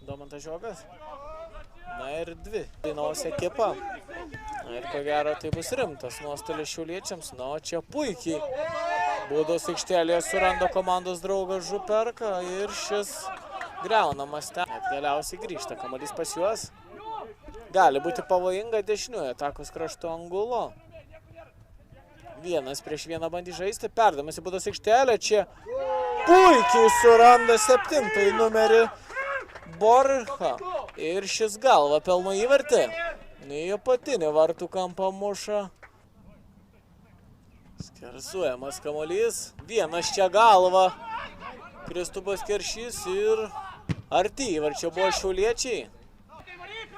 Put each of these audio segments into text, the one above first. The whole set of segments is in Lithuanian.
Domantas Žiogas. Na ir 2. Dainos ekipa. Na ir ko gero tai bus rimtas nuostolis šiauliečiams. Na, o čia puikiai baudos aikštelėje suranda komandos draugas Župerka ir šis griaunamas ten. Net galiausiai grįžta kamuolys pas juos. Gali būti pavojinga dešiniuoju atakos kraštu Angulo. 1 prieš 1 bandys žaisti, perdamas į baudos aikštelę. Čia puikiai suranda 7 numerį Borcha. Ir šis galva pelno įvartį. Į apatinį vartų kampą muša. Skersuojamas kamuolys. 1 čia galva. Kristupas Keršys ir arti įvarčio buvo šiauliečiai.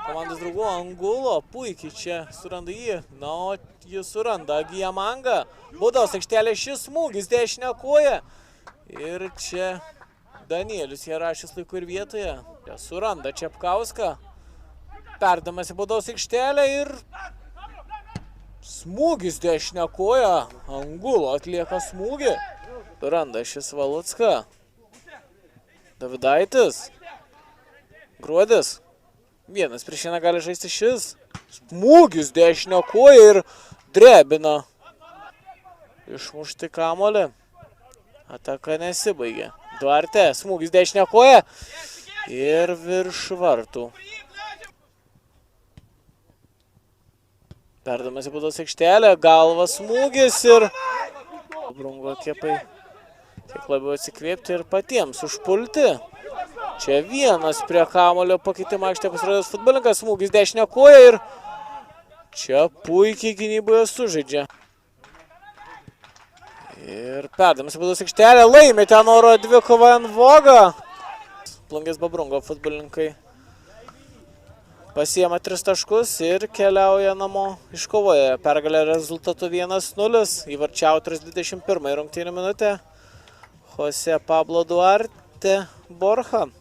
Komandos draugų Angulo puikiai čia suranda jį. Na, o jis suranda Gijamanga. Baudos aikštelė šis smūgis dešinę koją. Ir čia Danielius Jarašis laiku ir vietoje. Ja, suranda Čepkauską. Perdamas į baudos aikštelę ir smūgis dešinę koją. Angulo atlieka smūgį. Suranda šis Valucka. Davidaitis. Gruodis. 1 prieš 1 gali žaisti šis. Smūgis dešinio koją ir drebina. Išmušti kamuolį. Ataka nesibaigė. Duarte, smūgis dešinio koją. Ir virš vartų. Perdamas į baudos aikštelę. Galvas smūgis ir Brungo ekipai tiek labiau atsikvėpti ir patiems užpulti. Čia 1 prie kamuolio pakeitimo aikštėje pasirodęs futbolininkas, smūgis dešinę koją ir čia puikiai gynyboje sužaidžia. Ir perdamas į baudos aikštelę, laimi ten oro dvikovą Vogą. Plungės Babrungo futbolininkai pasiema 3 taškus ir keliauja namo. Iškovoja pergalę rezultatu 1-0. Įvarčio autorius 21 rungtynių minutę. Jose Pablo Duarte Borcha.